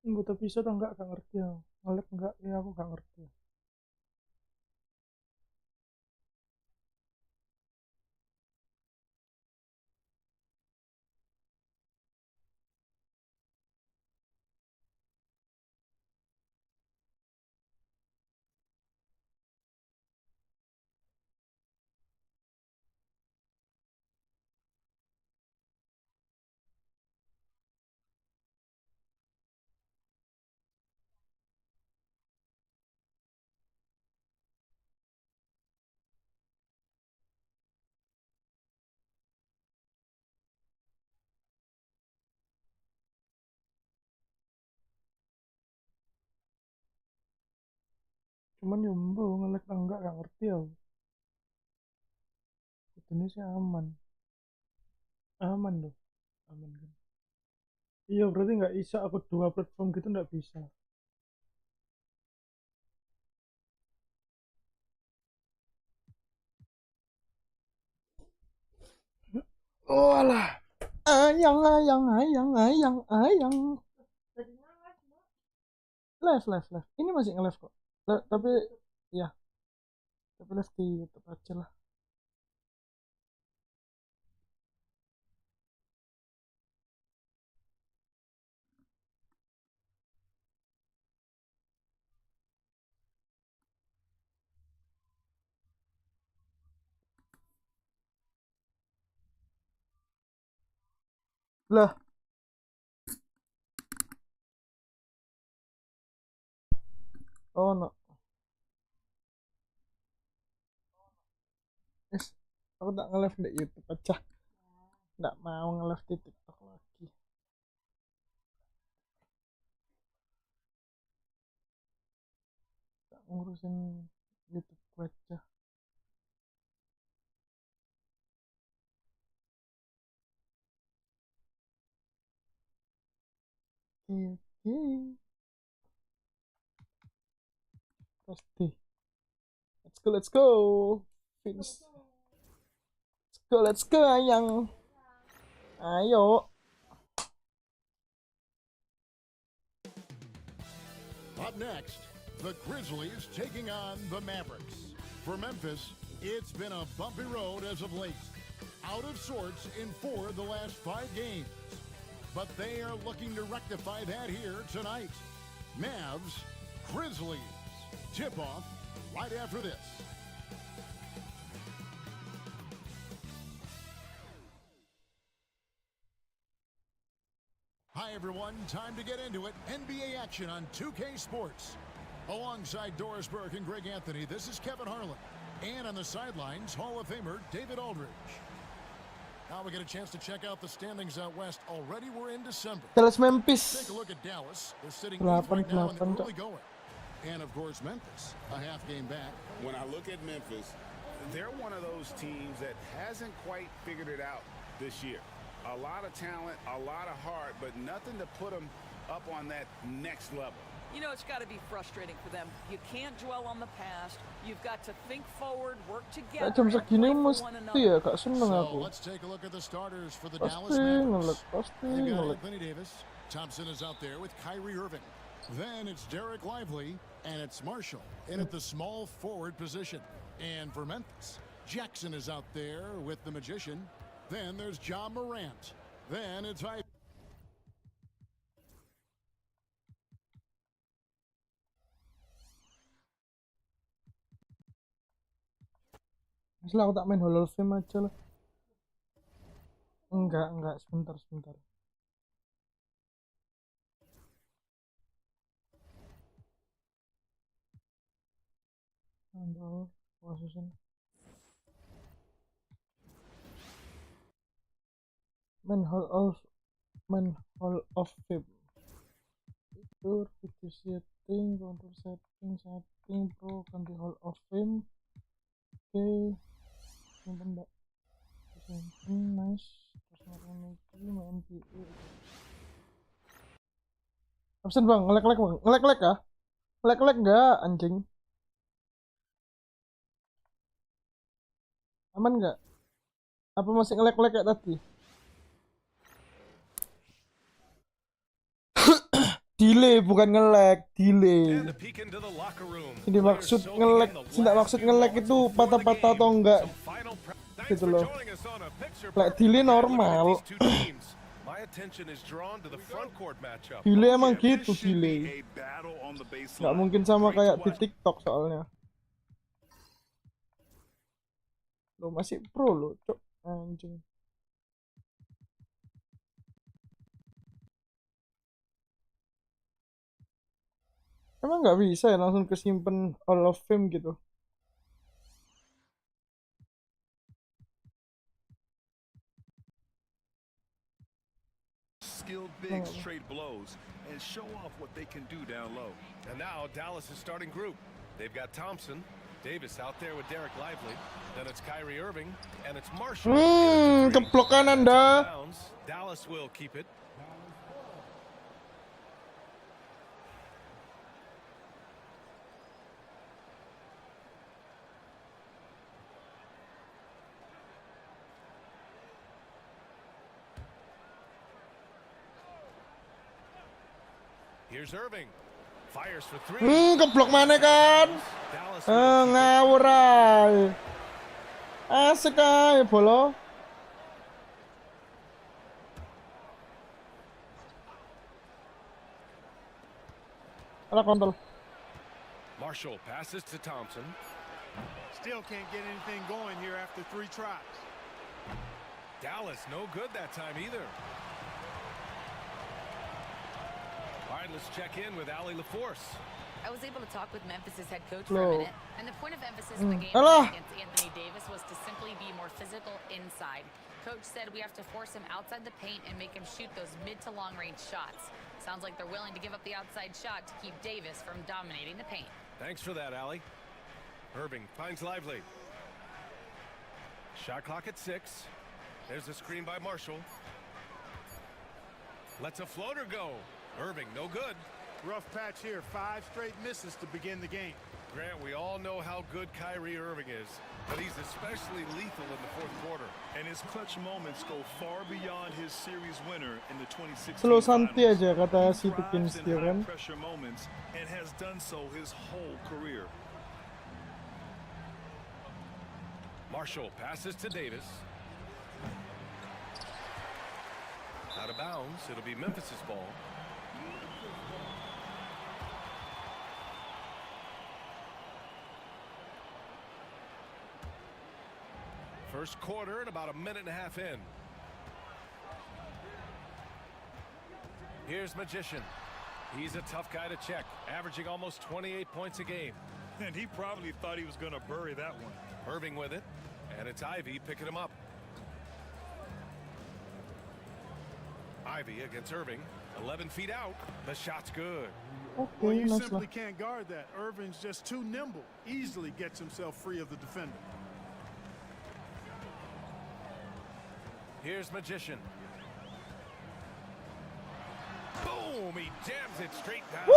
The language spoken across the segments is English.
Anggota bisa atau enggak gak ngerti ya. Ngelek enggak ya aku gak ngerti. Cuman ya mbak ngelek atau enggak gak ngerti ya. Ini sih aman. Aman loh. Aman kan. Iya berarti nggak bisa aku dua platform gitu nggak bisa. Oh alah. Ayang ayang ayang ayang ayang. Live live live. Ini masih nge-live kok. Tapi ya, tapi live di YouTube aja lah. Lah, oh no. Yes. Aku tak nge-live di YouTube aja. Nggak mau nge-live di TikTok lagi. Tak ngurusin YouTube aja. Oke, oke. Pasti. Let's go, let's go. Finish. Let's go, ayang. Ayo. Up next, the Grizzlies taking on the Mavericks. For Memphis, it's been a bumpy road as of late. Out of sorts in 4 of the last 5 games. But they are looking to rectify that here tonight. Mavs, Grizzlies. Tip-off right after this. Hi, everyone. Time to get into it. NBA action on 2K Sports. Alongside Doris Burke and Greg Anthony, this is Kevin Harlan. And on the sidelines, Hall of Famer David Aldridge. Now we get a chance to check out the standings out west. Already we're in December. Dallas Memphis. Take a look at Dallas. They're sitting 8th right now in the early going. And, of course, Memphis, a half game back. When I look at Memphis, they're one of those teams that hasn't quite figured it out this year. A lot of talent, a lot of heart, but nothing to put them up on that next level. You know, it's got to be frustrating for them. You can't dwell on the past. You've got to think forward, work together, jam and segini play for mesti one ya another. kak seneng So aku. let's take a look at the starters for the Pasti Dallas Mavericks. ngelek, pasti They've got ngelek. Anthony Davis. Thompson is out there with Kyrie Irving. Then it's Derek Lively, and it's Marshall in at the small forward position. And for Memphis, Jackson is out there with the Magician. Then there's John Morant. Then it's Setelah aku tak main Hall of Fame aja lah. Enggak, sebentar, sebentar. Handle position. Main Hall of Fame. Fitur, video setting, control setting, pro, ganti Hall of Fame. Oke. Simpen enggak? Simpen, nice. Terus main NBA. Absen bang, ngelek-lek bang, ngelek-lek ya? Ngelek-lek enggak anjing? Aman enggak? Apa masih ngelek-lek kayak tadi? delay bukan nge-lag, delay. And a peek into the locker room. Ini maksud nge-lag, tidak maksud nge-lag itu patah-patah atau enggak gitu loh. Like delay normal. Delay emang gitu, delay. Nggak mungkin sama kayak di TikTok soalnya. Lo masih pro lo, cok. Anjing. Emang nggak bisa ya langsung kesimpan Hall of Fame gitu? Skilled bigs trade blows and show off what they can do down low. And now Dallas is starting group. They've got Thompson, Davis out there with Derek Lively. Then it's Kyrie Irving and it's Marshall. Keblok kanan dah. Dallas will keep it. Here's Irving. Fires for three. Keblok mana kan? Ngawur ay. Asik ay, bolo. Ala kontrol. Marshall passes to Thompson. Still can't get anything going here after 3 tries. Dallas no good that time either. All right, let's check in with Allie LaForce. I was able to talk with Memphis' head coach for a minute, and the point of emphasis in the game against Anthony Davis was to simply be more physical inside. Coach said we have to force him outside the paint and make him shoot those mid to long range shots. Sounds like they're willing to give up the outside shot to keep Davis from dominating the paint. Thanks for that, Allie. Irving finds Lively. Shot clock at 6. There's a screen by Marshall. Lets a floater go. Irving, no good. Rough patch here. 5 straight misses to begin the game. Grant, we all know how good Kyrie Irving is, but he's especially lethal in the fourth quarter. And his clutch moments go far beyond his series winner in the 2016 Slow Santai aja kata si Thrives Tukins in dia kan. high-pressure moments and has done so his whole career. Marshall passes to Davis. Out of bounds, it'll be Memphis's ball. First quarter and about a minute and a half in. Here's Magician. He's a tough guy to check, averaging almost 28 points a game. And he probably thought he was going to bury that one. Irving with it, and it's Ivy picking him up. Ivy against Irving, 11 feet out. The shot's good. Well, you simply can't guard that. Irving's just too nimble. Easily gets himself free of the defender. Here's Magician. Boom! He jams it straight down.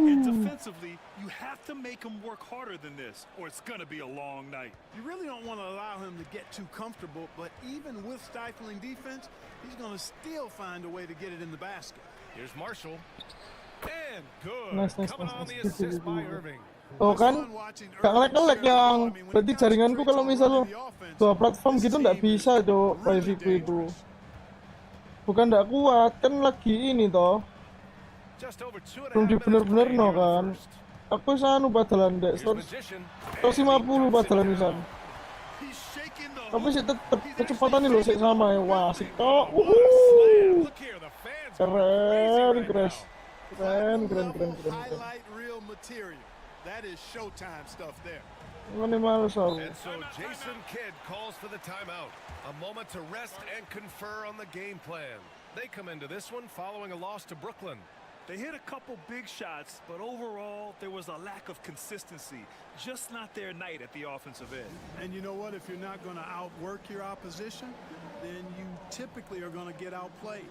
And defensively, you have to make him work harder than this, or it's going to be a long night. You really don't want to allow him to get too comfortable, but even with stifling defense, he's going to still find a way to get it in the basket. Here's Marshall. And good. Nice. Coming on the assist by Irving. Oh kan, gak ngelek yang berarti jaringanku kalau misal 2 platform gitu nggak bisa tuh wifi itu. Bukan nggak kuat, kan lagi ini toh. Belum bener-bener no kan. Aku sanu padalan dek 150 padalan misal. Tapi sih tetep kecepatan nih loh sih sama ya. Wah, sih toh. Keren. That is showtime stuff there. And so Jason Kidd calls for the timeout. A moment to rest and confer on the game plan. They come into this one following a loss to Brooklyn. They hit a couple big shots, but overall, there was a lack of consistency. Just not their night at the offensive end. And you know what? If you're not going to outwork your opposition, then you typically are going to get outplayed.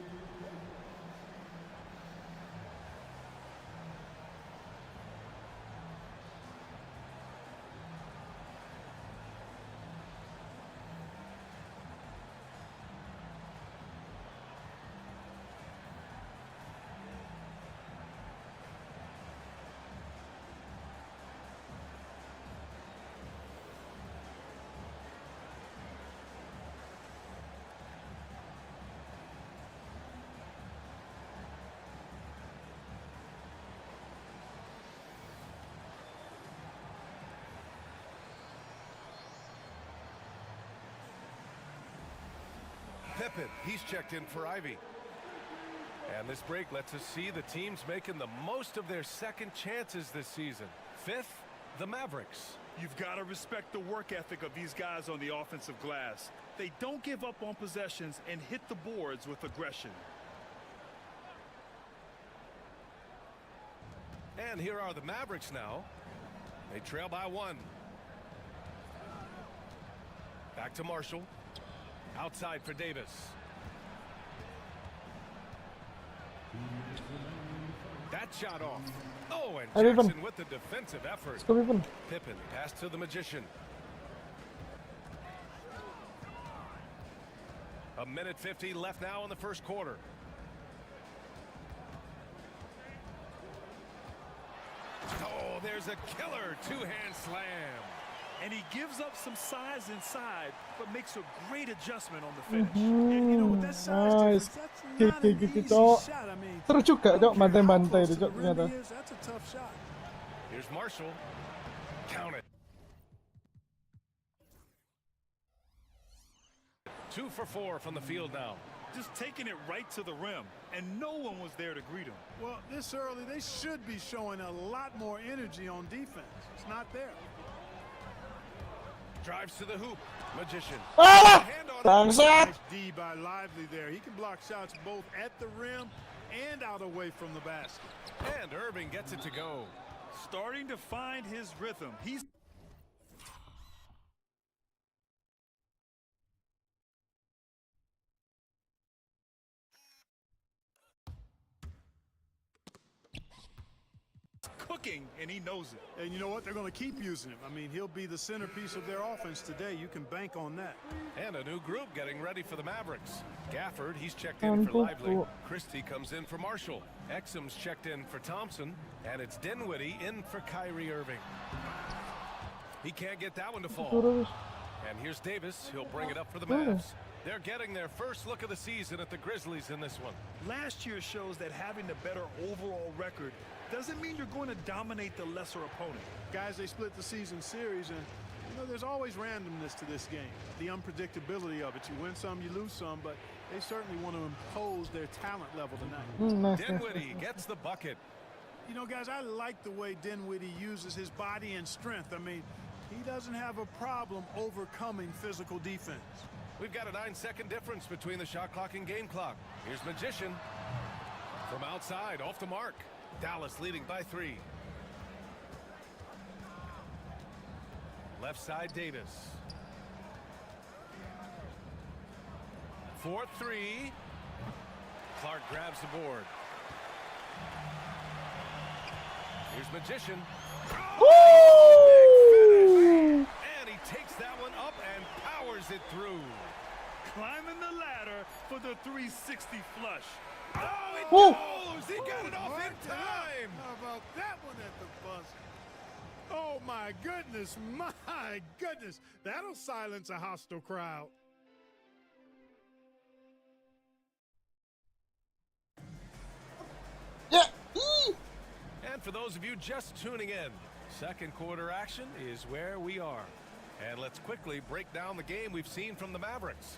Pippen, he's checked in for Ivy. And this break lets us see the teams making the most of their second chances this season. Fifth, the Mavericks. You've got to respect the work ethic of these guys on the offensive glass. They don't give up on possessions and hit the boards with aggression. And here are the Mavericks now. They trail by 1. Back to Marshall. Outside for Davis. That shot off. Oh, and Jackson with the defensive effort. Pippen pass to the Magician. A minute 50 left now in the first quarter. Oh, there's a killer two-hand slam. And he gives up some size inside, but makes a great adjustment on the finish. And you know, with that size difference, that's not an easy shot. I mean, seru juga, Cok, bantai-bantai itu, Cok, ternyata. That's a tough shot. Here's Marshall. Count it. 2 for 4 from the field now. Just taking it right to the rim, and no one was there to greet him. Well, this early, they should be showing a lot more energy on defense. It's not there. Drives to the hoop. Magician. Nice D by Lively there. He can block shots both at the rim and out away from the basket. And Irving gets it to go. Starting to find his rhythm. He's cooking, and he knows it. And you know what? They're going to keep using him. I mean, he'll be the centerpiece of their offense today. You can bank on that. And a new group getting ready for the Mavericks. Gafford, he's checked in for Lively. Christie comes in for Marshall. Exum's checked in for Thompson. And it's Dinwiddie in for Kyrie Irving. He can't get that one to fall. And here's Davis. He'll bring it up for the Mavs. They're getting their first look of the season at the Grizzlies in this one. Last year shows that having a better overall record doesn't mean you're going to dominate the lesser opponent. Guys, they split the season series, and you know there's always randomness to this game. The unpredictability of it. You win some, you lose some, but they certainly want to impose their talent level tonight. Dinwiddie gets the bucket. You know, guys, I like the way Dinwiddie uses his body and strength. I mean, he doesn't have a problem overcoming physical defense. We've got a 9-second difference between the shot clock and game clock. Here's Magician. From outside, off the mark. Dallas leading by 3. Left side, Davis. 4-3. Clark grabs the board. Here's Magician. Woo! And he takes that one up and powers it through. Climbing the ladder for the 360 flush. Oh, it goes! He got it off in time! How about that one at the buzzer? Oh, my goodness, my goodness. That'll silence a hostile crowd. Yeah. And for those of you just tuning in, second quarter action is where we are. And let's quickly break down the game we've seen from the Mavericks.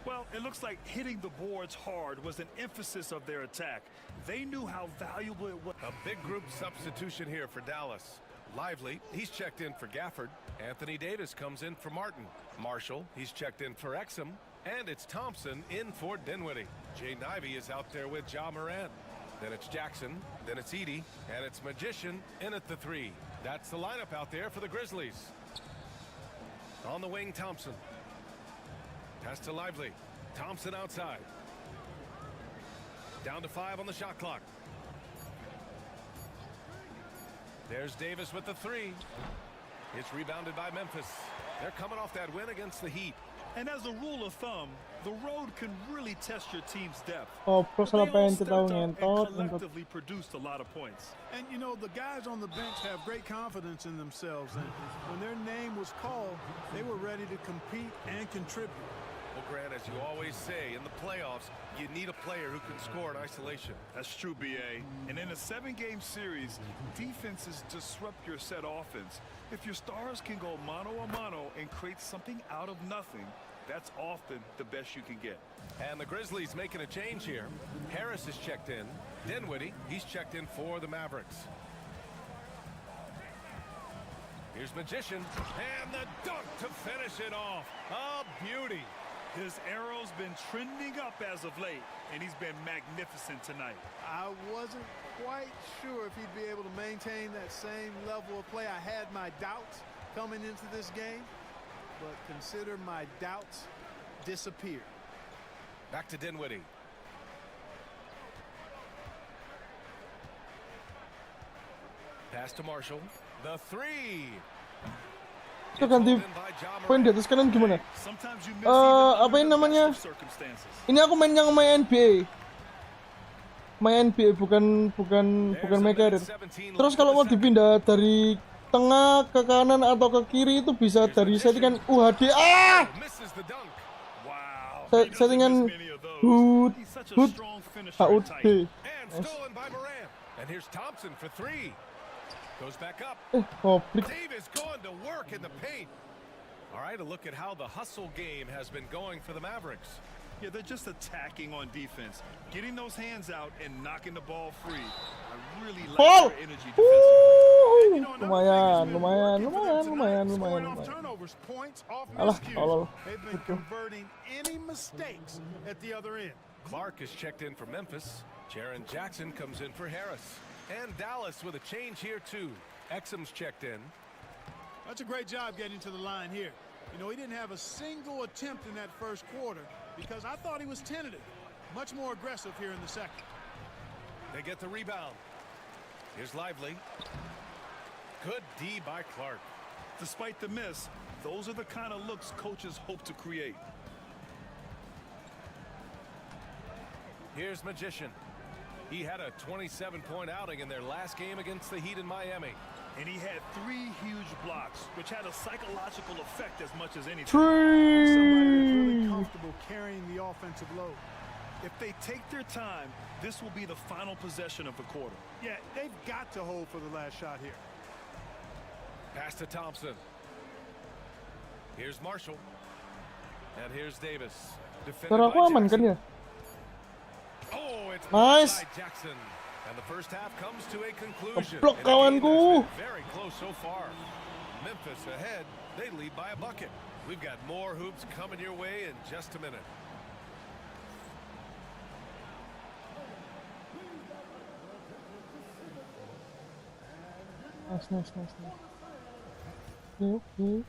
Well, it looks like hitting the boards hard was an emphasis of their attack. They knew how valuable it was. A big group substitution here for Dallas. Lively, he's checked in for Gafford. Anthony Davis comes in for Martin. Marshall, he's checked in for Exum. And it's Thompson in for Dinwiddie. Jay Nivey is out there with Ja Morant. Then it's Jackson, then it's Edie, and it's Magician in at the 3. That's the lineup out there for the Grizzlies. On the wing, Thompson. Pass to Lively. Thompson outside. Down to 5 on the shot clock. There's Davis with the 3. It's rebounded by Memphis. They're coming off that win against the Heat. And as a rule of thumb, the road can really test your team's depth. Collectively produced a lot of points. And you know, the guys on the bench have great confidence in themselves, and when their name was called, they were ready to compete and contribute. Well, Grant, as you always say, in the playoffs, you need a player who can score in isolation. That's true, B.A. And in a 7-game series, defenses disrupt your set offense. If your stars can go mano a mano and create something out of nothing, That's often the best you can get. And the Grizzlies making a change here. Harris is checked in. Dinwiddie, he's checked in for the Mavericks. Here's Magician, and the dunk to finish it off. A beauty. His arrow's been trending up as of late, and he's been magnificent tonight. I wasn't quite sure if he'd be able to maintain that same level of play. I had my doubts coming into this game, but consider my doubts disappeared. Back to Dinwiddie. Pass to Marshall. The three. Kita ganti poin di atas kanan gimana? Apa ini namanya? Ini aku main yang main NBA. Main NBA bukan MyCareer. Terus kalau mau dipindah dari tengah ke kanan atau ke kiri itu bisa dari settingan UHD. Settingan HUD. And here's Thompson for three. Goes back up. Davis going to work in the paint. All right, a look at how the hustle game has been going for the Mavericks. Yeah, they're just attacking on defense, getting those hands out and knocking the ball free. I really like their energy defensively. Lumayan. Turnovers, points off miscues. They've been converting any mistakes at the other end. Clark is checked in for Memphis. Jaren Jackson comes in for Harris. And Dallas with a change here too. Exum's checked in. That's a great job getting to the line here. You know, he didn't have a single attempt in that first quarter because I thought he was tentative. Much more aggressive here in the second. They get the rebound. Here's Lively. Good D by Clark. Despite the miss, those are the kind of looks coaches hope to create. Here's Magician. He had a 27-point outing in their last game against the Heat in Miami. And he had 3 huge blocks, which had a psychological effect as much as anything. Somebody that's really comfortable carrying the offensive load. If they take their time, this will be the final possession of the quarter. Yeah, they've got to hold for the last shot here. Pass to Thompson. Here's Marshall. And here's Davis. Defended by Jackson. Oh, it's nice. Jackson. And the first half comes to a conclusion. Very close so far. Memphis ahead. They lead by a bucket. We've got more hoops coming your way in just a minute. Nice. Okay.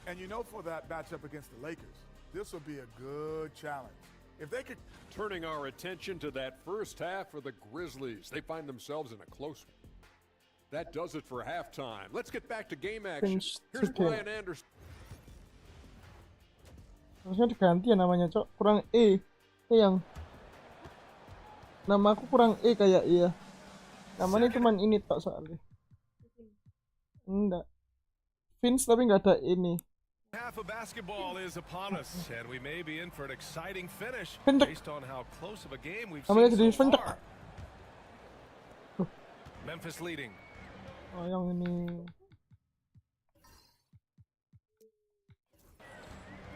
And you know, for that matchup against the Lakers, this will be a good challenge. If they could... Turning our attention to that first half for the Grizzlies. They find themselves in a close one. That does it for halftime. Let's get back to game action. Here's Brian Anderson. Harusnya diganti ya namanya, Cok. Kurang E. Yang nama aku kurang E kayak iya. Namanya cuman ini tok soalnya. Enggak. Vince tapi nggak ada ini. Half of basketball is upon us, and we may be in for an exciting finish based on how close of a game we've seen so far. Memphis leading. Oh, yang ini.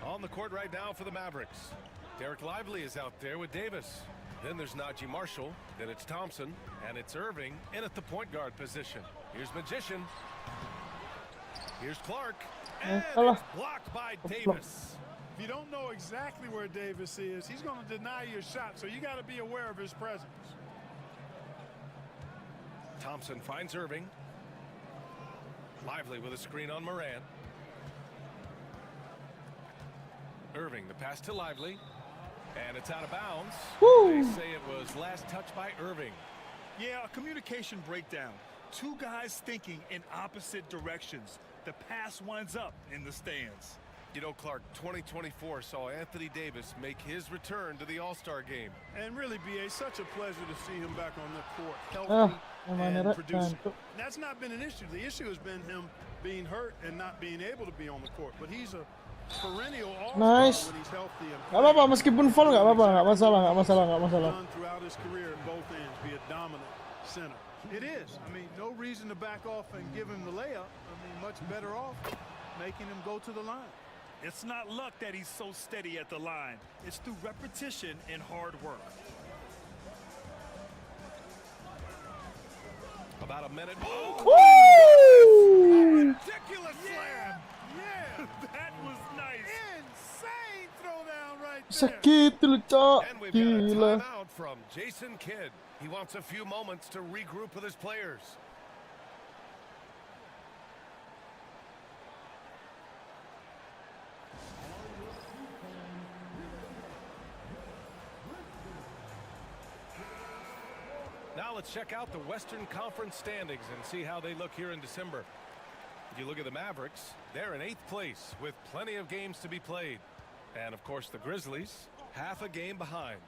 On the court right now for the Mavericks. Derek Lively is out there with Davis. Then there's Najee Marshall. Then it's Thompson, and it's Irving in at the point guard position. Here's Magician. Here's Clark. And it's blocked by Davis. If you don't know exactly where Davis is, he's going to deny your shot, so you got to be aware of his presence. Thompson finds Irving. Lively with a screen on Moran. Irving, the pass to Lively. And it's out of bounds. They say it was last touched by Irving. Yeah, a communication breakdown. 2 guys thinking in opposite directions. The pass winds up in the stands. You know, Clark, 2024 saw Anthony Davis make his return to the All-Star game. And really, B.A., such a pleasure to see him back on the court, healthy and producing. That's not been an issue. The issue has been him being hurt and not being able to be on the court. But he's a perennial All-Star when he's healthy. Gak apa-apa, meskipun foul gak apa-apa, gak masalah. Throughout his career at both ends, be a dominant center. It is. I mean, no reason to back off and give him the layup. I mean, much better off making him go to the line. It's not luck that he's so steady at the line. It's through repetition and hard work. About a minute. Woo! Ridiculous slam. Yeah. That was nice. Insane throwdown right there. Sakit lu, Cok. And we've got a Gila. timeout from Jason Kidd. He wants a few moments to regroup with his players. Now let's check out the Western Conference standings and see how they look here in December. If you look at the Mavericks, they're in 8th place with plenty of games to be played. And of course the Grizzlies, half a game behind.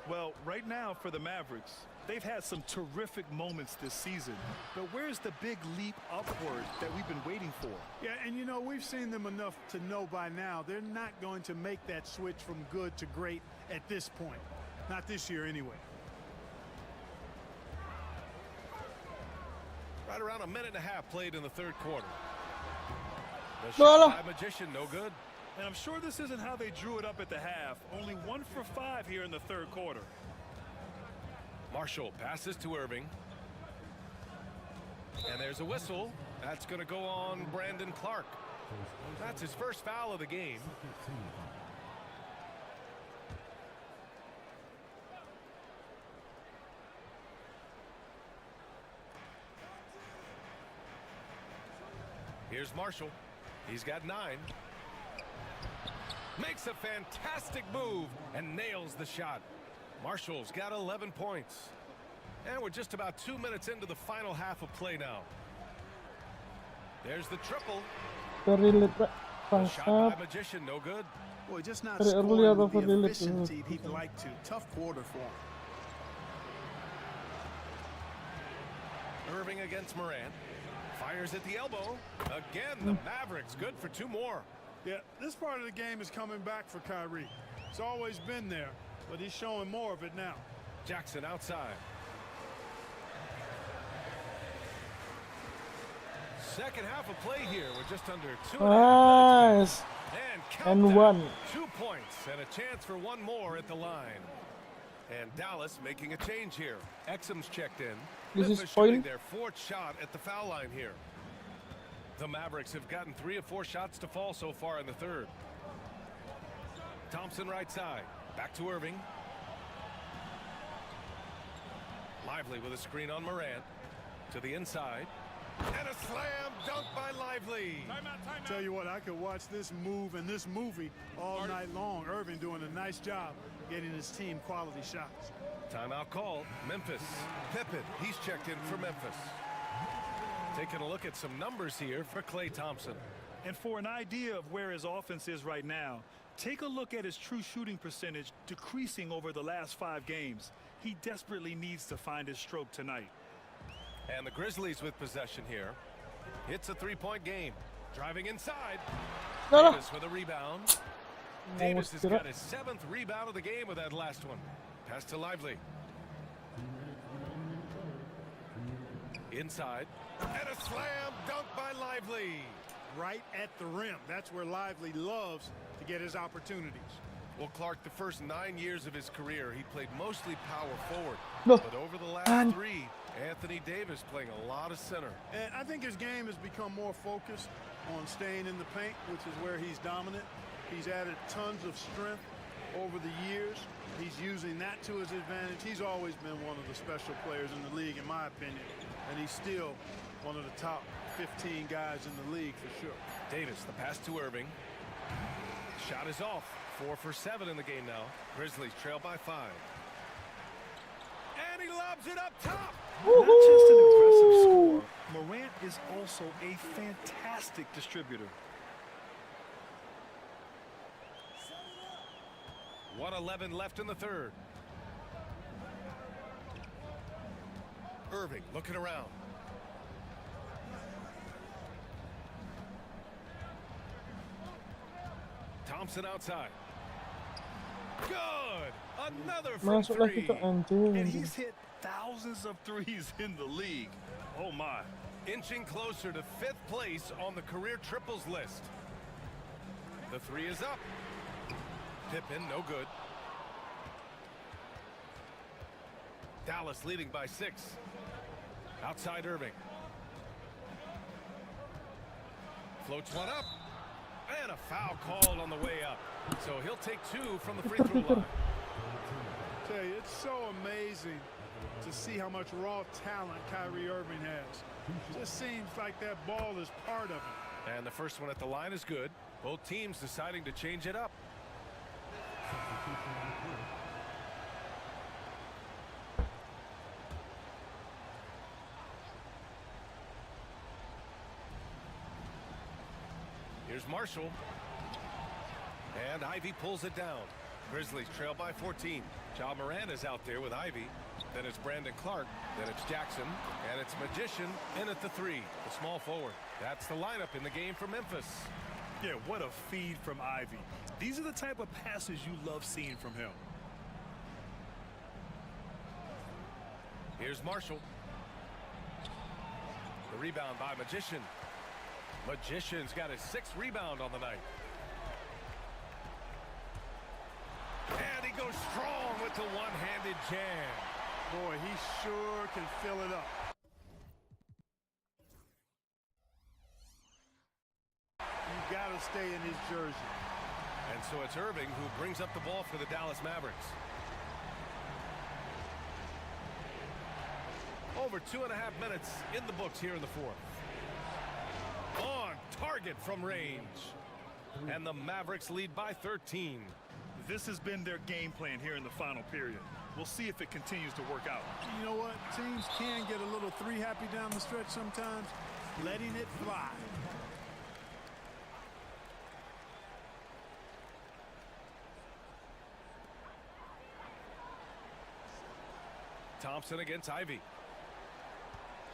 Well, right now for the Mavericks, they've had some terrific moments this season. But where's the big leap upward that we've been waiting for? Yeah, and you know, we've seen them enough to know by now they're not going to make that switch from good to great at this point. Not this year anyway. Right around a minute and a half played in the third quarter. The No, no. shot by Magician, no good. And I'm sure this isn't how they drew it up at the half. Only 1 for 5 here in the third quarter. Marshall passes to Irving. And there's a whistle. That's going to go on Brandon Clark. That's his first foul of the game. Here's Marshall. He's got 9. Makes a fantastic move and nails the shot. Marshall's got 11 points. And we're just about 2 minutes into the final half of play now. There's the triple. Very lit, Pak. The shot by Bangsat. Magician, no good. Boy, just not Very early scoring atau with the very late. efficiency he'd like to. Tough quarter for him. Irving against Morant. Fires at the elbow. Again, the Mavericks good for 2 more. Yeah, this part of the game is coming back for Kyrie. It's always been there, but he's showing more of it now. Jackson outside. Second half of play here. We're just under 2.5 minutes. Nice. And And count one. that. 2 points and a chance for 1 more at the line. And Dallas making a change here. Exum's checked in. This is Memphis shooting point. their 4th shot at the foul line here. The Mavericks have gotten 3 of 4 shots to fall so far in the third. Thompson right side. Back to Irving. Lively with a screen on Morant. To the inside. And a slam dunk by Lively. Tell you what, I could watch this move and this movie all night long. Irving doing a nice job getting his team quality shots. Timeout called. Memphis. Pippen, he's checked in for Memphis. Taking a look at some numbers here for Klay Thompson. And for an idea of where his offense is right now, take a look at his true shooting percentage decreasing over the last 5 games. He desperately needs to find his stroke tonight. And the Grizzlies with possession here. It's a 3-point game. Driving inside. No, no. Davis with a rebound. Davis has got his 7th rebound of the game with that last one. Pass to Lively. Inside. And a slam dunk by Lively. Right at the rim. That's where Lively loves to get his opportunities. Well, Clark, the first 9 years of his career, he played mostly power forward. No. But over the last 3, Anthony Davis playing a lot of center. And I think his game has become more focused on staying in the paint, which is where he's dominant. He's added tons of strength over the years. He's using that to his advantage. He's always been one of the special players in the league, in my opinion. And he's still one of the top 15 guys in the league for sure. Davis, the pass to Irving. Shot is off. 4 for 7 in the game now. Grizzlies trail by 5. And he lobs it up top. Not just an aggressive scorer, Morant is also a fantastic distributor. 1:11 left in the third. Irving looking around. Thompson outside. Good. Another from Masuk lagi three. ke anjing. And he's hit thousands of threes in the league. Oh my. Inching closer to 5th place on the career triples list. The three is up. Pippen, no good. Dallas leading by 6. Outside Irving. Floats one up. And a foul called on the way up. So he'll take 2 from the free throw line. Tell you, it's so amazing to see how much raw talent Kyrie Irving has. Just seems like that ball is part of it. And the first one at the line is good. Both teams deciding to change it up. Here's Marshall. And Ivy pulls it down. Grizzlies trail by 14. Ja Morant is out there with Ivy. Then it's Brandon Clark. Then it's Jackson. And it's Magician in at the 3. The small forward. That's the lineup in the game for Memphis. Yeah, what a feed from Ivy. These are the type of passes you love seeing from him. Here's Marshall. The rebound by Magician. Magician's got his 6th rebound on the night. And he goes strong with the one-handed jam. Boy, he sure can fill it up. You got to stay in his jersey. And so it's Irving who brings up the ball for the Dallas Mavericks. Over 2.5 minutes in the books here in the 4th. On target from range. And the Mavericks lead by 13. This has been their game plan here in the final period. We'll see if it continues to work out. You know what? Teams can get a little three happy down the stretch sometimes. Letting it fly. Thompson against Ivy.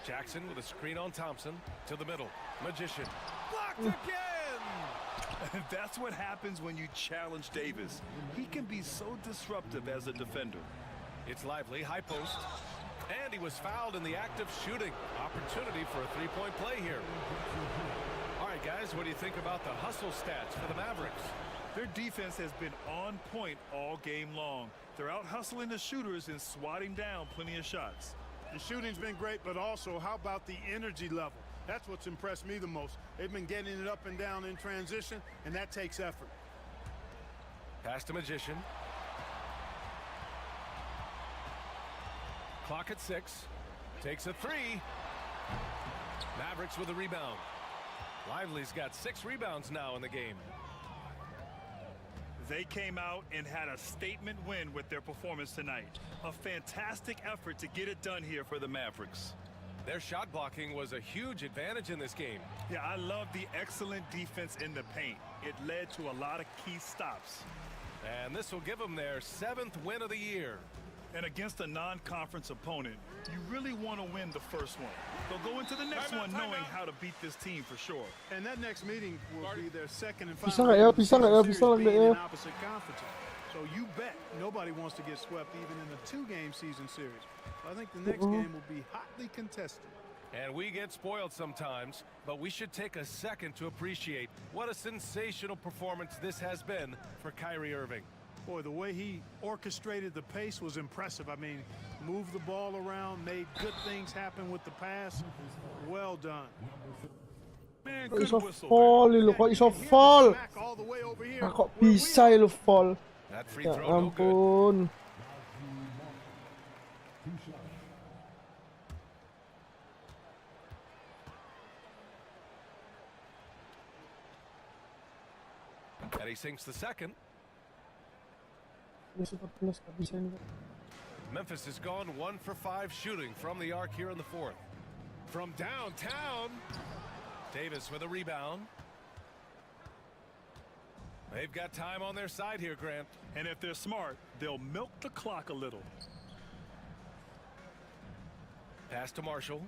Jackson with a screen on Thompson to the middle. Magician blocked again. That's what happens when you challenge Davis. He can be so disruptive as a defender. It's Lively, high post. And he was fouled in the act of shooting. Opportunity for a three-point play here. All right, guys, what do you think about the hustle stats for the Mavericks? Their defense has been on point all game long. They're out hustling the shooters and swatting down plenty of shots. The shooting's been great, but also how about the energy level? That's what's impressed me the most. They've been getting it up and down in transition, and that takes effort. Pass to Magician. Clock at 6. Takes a 3. Mavericks with a rebound. Lively's got 6 rebounds now in the game. They came out and had a statement win with their performance tonight. A fantastic effort to get it done here for the Mavericks. Their shot blocking was a huge advantage in this game. Yeah, I love the excellent defense in the paint. It led to a lot of key stops. And this will give them their 7th win of the year. And against a non-conference opponent, you really want to win the first one. They'll go into the next one knowing how to beat this team for sure. And that next meeting will be their second and Bisa final nggak ya? game Bisa nggak ya? of the Bisa series nggak being ya? in opposite conferences. So you bet nobody wants to get swept even in a 2-game season series. I think the next game will be hotly contested. And we get spoiled sometimes, but we should take a second to appreciate what a sensational performance this has been for Kyrie Irving. Boy, the way he orchestrated the pace was impressive. I mean, moved the ball around, made good things happen with the pass. Well done. Man, Kok good iso whistle fall there. lo, kok iso fall? Back all the way over here. Nah, kok bisa lo fall? That free Ya throw no good. ampun. And he sinks the second. Ya 14 nggak bisa ini. Memphis has gone 1 for 5 shooting from the arc here in the 4th. From downtown, Davis with a rebound. They've got time on their side here, Grant. And if they're smart, they'll milk the clock a little. Pass to Marshall.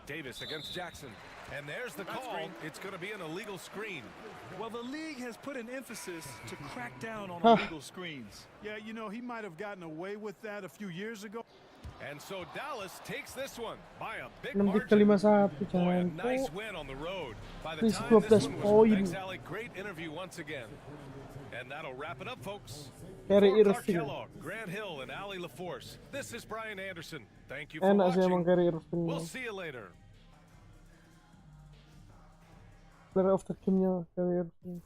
Davis against Jackson. And there's the call. It's going to be an illegal screen. Well, the league has put an emphasis to crack down on illegal screens. Yeah, you know, he might have gotten away with that a few years ago. And so Dallas takes this one by a big 6-5 margin. Boy, a jangan nice kok. win on the road. By the Please, time 12 this one was, poin. thanks, Allie. Great interview once again. And that'll wrap it up, folks. Carry For Clark Irving. Kellogg, Grant Hill, and Allie LaForce, this is Brian Anderson. Thank you for Enak sih emang watching. Carry Irving. We'll see you later. Player of the game-nya Carry Irving.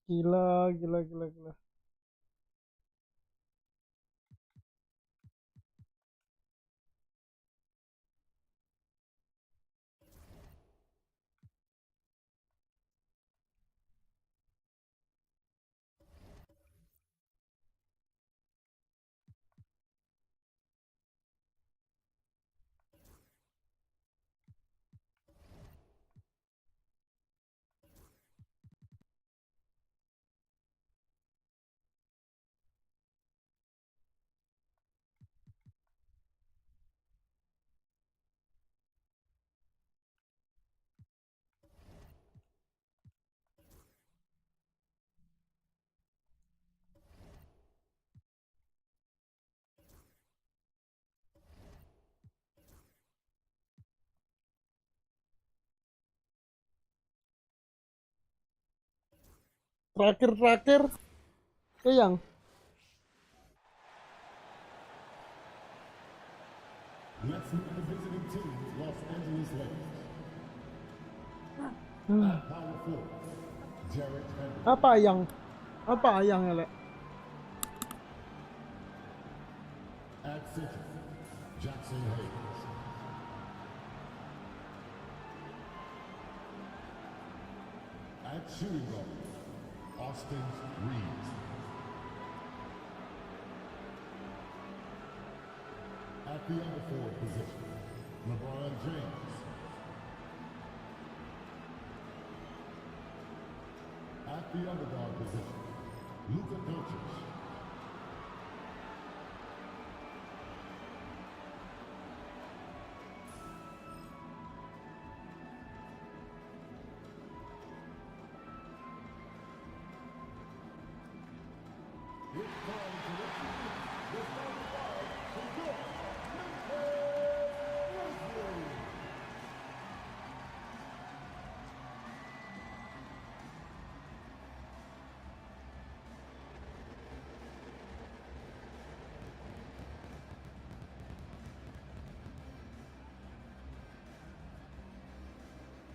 Gila. Terakhir yang Let's meet the visiting team, Los Angeles Lakers. Power forward, Jared Henry. apa yang ya, Le? At center, Jackson Hayes. At shooting guard, Austin Reeves. At the other forward position, LeBron James. At the underdog position, Luka Doncic.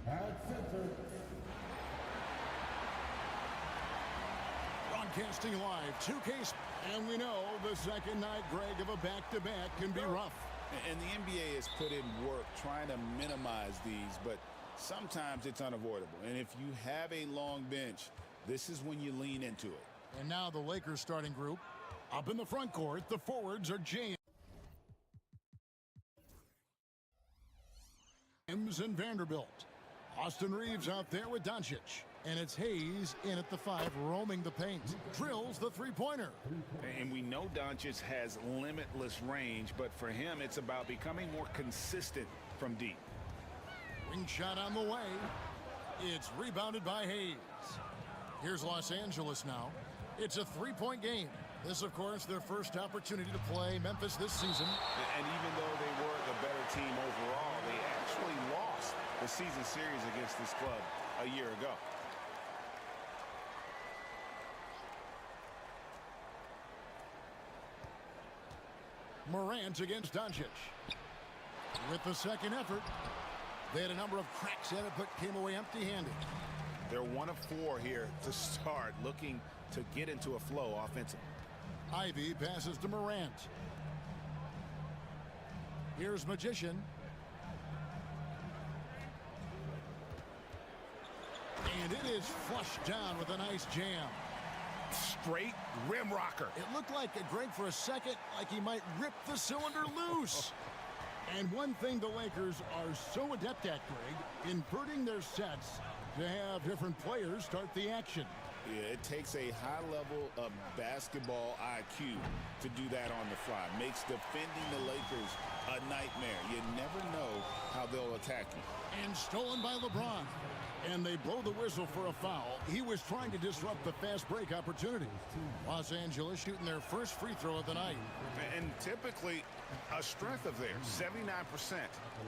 At center, broadcasting live, 2K, and we know the second night, Greg, of a back-to-back can be rough. And the NBA has put in work trying to minimize these, but sometimes it's unavoidable. And if you have a long bench, this is when you lean into it. And now the Lakers starting group. Up in the front court, the forwards are James and Vanderbilt. Austin Reeves out there with Doncic. And it's Hayes in at the 5, roaming the paint. Drills the three-pointer. And we know Doncic has limitless range, but for him, it's about becoming more consistent from deep. Ring shot on the way. It's rebounded by Hayes. Here's Los Angeles now. It's a three-point game. This, of course, their first opportunity to play Memphis this season. And even though they were the better team overall, they actually lost the season series against this club a year ago. Morant against Doncic. With the second effort, they had a number of cracks at it, but came away empty-handed. They're 1 of 4 here to start, looking to get into a flow offensively. Ivy passes to Morant. Here's Magician. And it is flushed down with a nice jam. Straight rim rocker. It looked like, Greg, for a second, like he might rip the cylinder loose. And one thing the Lakers are so adept at, Greg, inverting their sets to have different players start the action. Yeah, it takes a high level of basketball IQ to do that on the fly. Makes defending the Lakers a nightmare. You never know how they'll attack you. And stolen by LeBron. And they blow the whistle for a foul. He was trying to disrupt the fast break opportunity. Los Angeles shooting their first free throw of the night. And typically a strength of theirs, 79%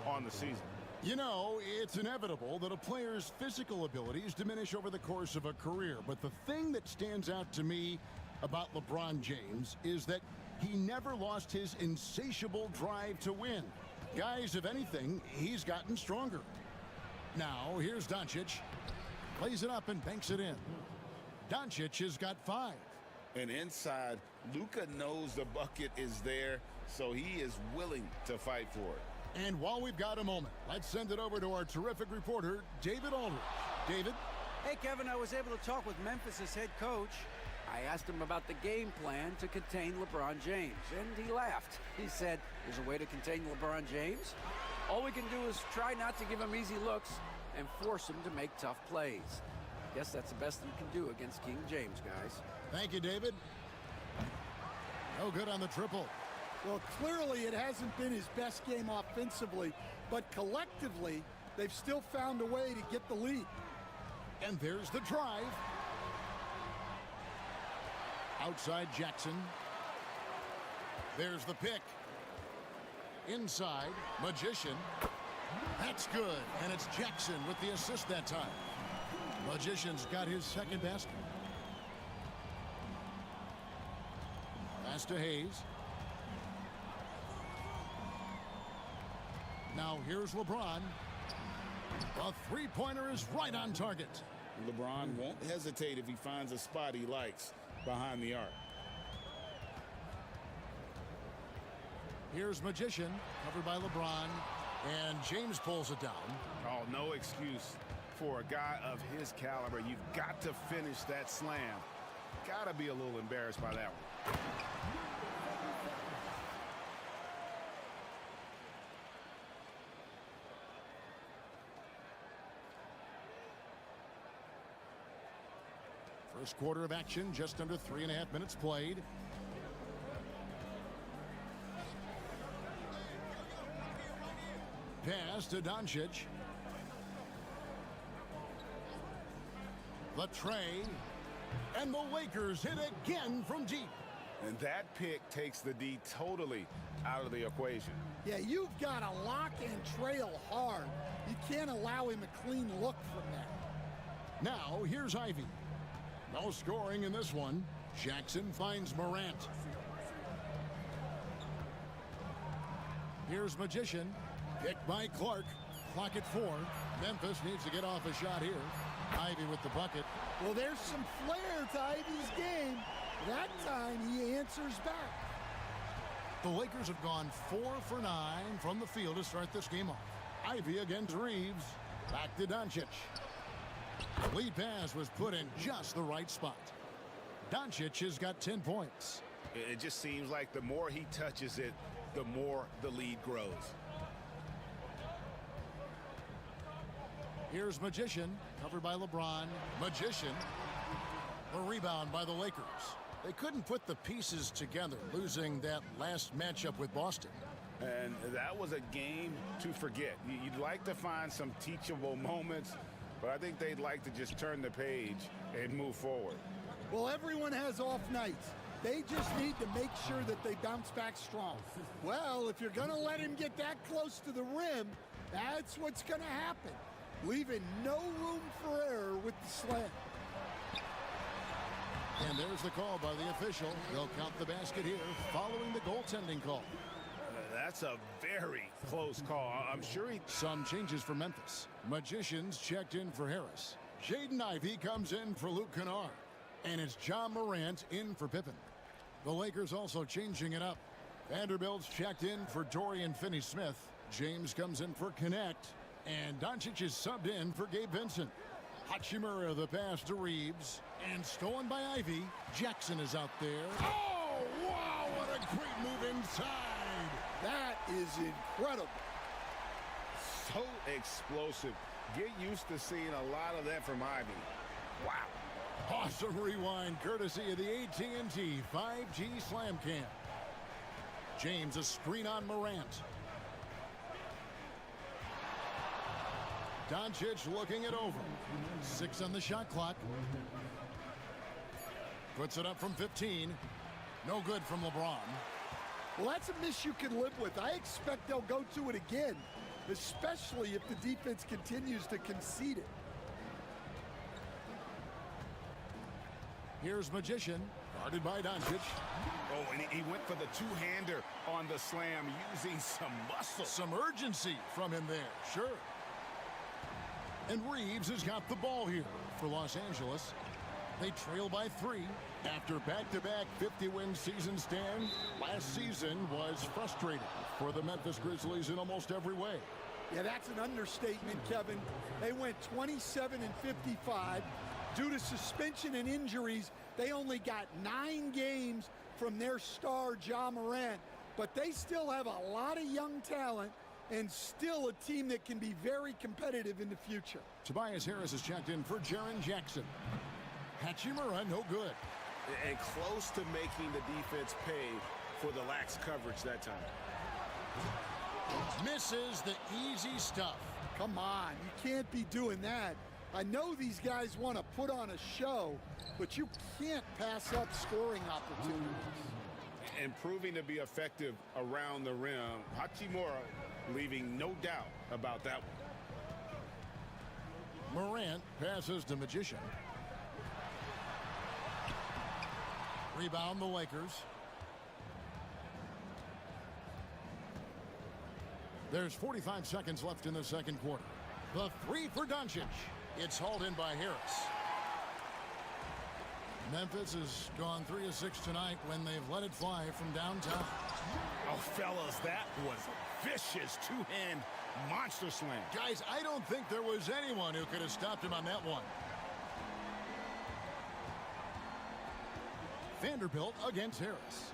on the season. You know, it's inevitable that a player's physical abilities diminish over the course of a career. But the thing that stands out to me about LeBron James is that he never lost his insatiable drive to win. Guys, if anything, he's gotten stronger. Now, here's Doncic. Plays it up and banks it in. Doncic has got 5. And inside, Luka knows the bucket is there, so he is willing to fight for it. And while we've got a moment, let's send it over to our terrific reporter, David Aldridge. David? Hey, Kevin, I was able to talk with Memphis' head coach. I asked him about the game plan to contain LeBron James, and he laughed. He said, there's a way to contain LeBron James. All we can do is try not to give him easy looks and force him to make tough plays. Guess that's the best you can do against King James, guys. Thank you, David. No good on the triple. Well, clearly it hasn't been his best game offensively, but collectively, they've still found a way to get the lead. And there's the drive. Outside Jackson. There's the pick. Inside, Magician. That's good, and it's Jackson with the assist that time. Magician's got his second basket. Pass to Hayes. Now here's LeBron. A three-pointer is right on target. LeBron won't hesitate if he finds a spot he likes behind the arc. Here's Magician, covered by LeBron, and James pulls it down. Oh, no excuse for a guy of his caliber. You've got to finish that slam. Got to be a little embarrassed by that one. First quarter of action, just under 3.5 minutes played. Pass to Doncic. The tray. And the Lakers hit again from deep. And that pick takes the D totally out of the equation. Yeah, you've got to lock and trail hard. You can't allow him a clean look from that. Now, here's Ivy. No scoring in this one. Jackson finds Morant. Here's Magician. Picked by Clark. Clock at 4. Memphis needs to get off a shot here. Ivy with the bucket. Well, there's some flair to Ivy's game. That time he answers back. The Lakers have gone 4 for 9 from the field to start this game off. Ivy against Reeves. Back to Doncic. The lead pass was put in just the right spot. Doncic has got 10 points. It just seems like the more he touches it, the more the lead grows. Here's Magician, covered by LeBron. Magician. The rebound by the Lakers. They couldn't put the pieces together, losing that last matchup with Boston. And that was a game to forget. You'd like to find some teachable moments, but I think they'd like to just turn the page and move forward. Well, everyone has off nights. They just need to make sure that they bounce back strong. Well, if you're going to let him get that close to the rim, that's what's going to happen. Leaving no room for error with the slam. And there's the call by the official. They'll count the basket here following the goaltending call. That's a very close call. I'm sure Some changes for Memphis. Magicians checked in for Harris. Jaden Ivey comes in for Luke Kennard. And it's John Morant in for Pippen. The Lakers also changing it up. Vanderbilt's checked in for Dorian Finney-Smith. James comes in for Connect. And Doncic is subbed in for Gabe Vincent. Hachimura the pass to Reeves. And stolen by Ivy. Jackson is out there. Oh, wow, what a great move inside. That is incredible. So explosive. Get used to seeing a lot of that from Ivy. Wow. Awesome rewind courtesy of the AT&T 5G Slam Cam. James, a screen on Morant. Doncic looking it over. 6 on the shot clock. Puts it up from 15. No good from LeBron. Well, that's a miss you can live with. I expect they'll go to it again, especially if the defense continues to concede it. Here's Magician, guarded by Doncic. Oh, and he went for the two-hander on the slam, using some muscle. Some urgency from him there, sure. And Reeves has got the ball here for Los Angeles. They trail by 3 after back-to-back 50-win seasons. Stan, last season was frustrating for the Memphis Grizzlies in almost every way. Yeah, that's an understatement, Kevin. They went 27 and 55. Due to suspension and injuries, they only got 9 games from their star, Ja Morant. But they still have a lot of young talent and still a team that can be very competitive in the future. Tobias Harris is checked in for Jaren Jackson. Hachimura, no good. And close to making the defense pay for the lax coverage that time. Misses the easy stuff. Come on, you can't be doing that. I know these guys want to put on a show, but you can't pass up scoring opportunities. And proving to be effective around the rim, Hachimura leaving no doubt about that one. Morant passes to Magician. Rebound the Lakers. There's 45 seconds left in the second quarter. The 3 for Doncic. It's hauled in by Harris. Memphis has gone 3 of 6 tonight when they've let it fly from downtown. Oh, fellas, that was a vicious two-hand monster slam. Guys, I don't think there was anyone who could have stopped him on that one. Vanderbilt against Harris.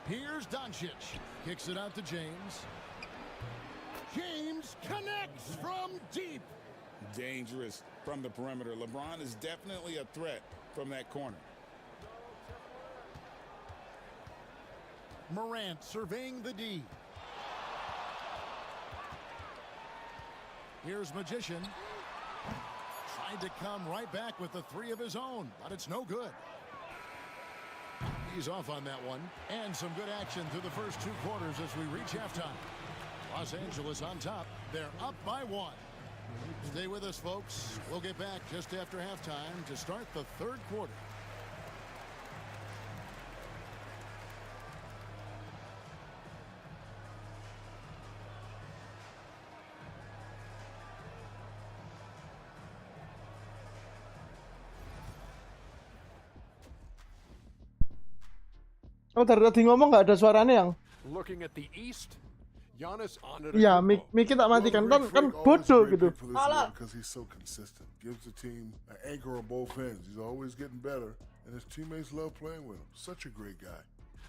Here's Doncic. Kicks it out to James. James connects from deep. Dangerous from the perimeter. LeBron is definitely a threat from that corner. Morant surveying the D. Here's Magician. Tried to come right back with the 3 of his own, but it's no good. He's off on that one. And some good action through the first 2 quarters as we reach halftime. Los Angeles on top. They're up by 1. Stay with us, folks. We'll get back just after halftime to start the 3rd quarter. Oh, tadi ngomong nggak ada suaranya yang. Looking at the East, Giannis on it. Iya, mic tak matikan kan bodoh gitu. Alah. Because he's so consistent, gives the team an anchor on both ends. He's always getting better, and his teammates love playing with him. Such a great guy.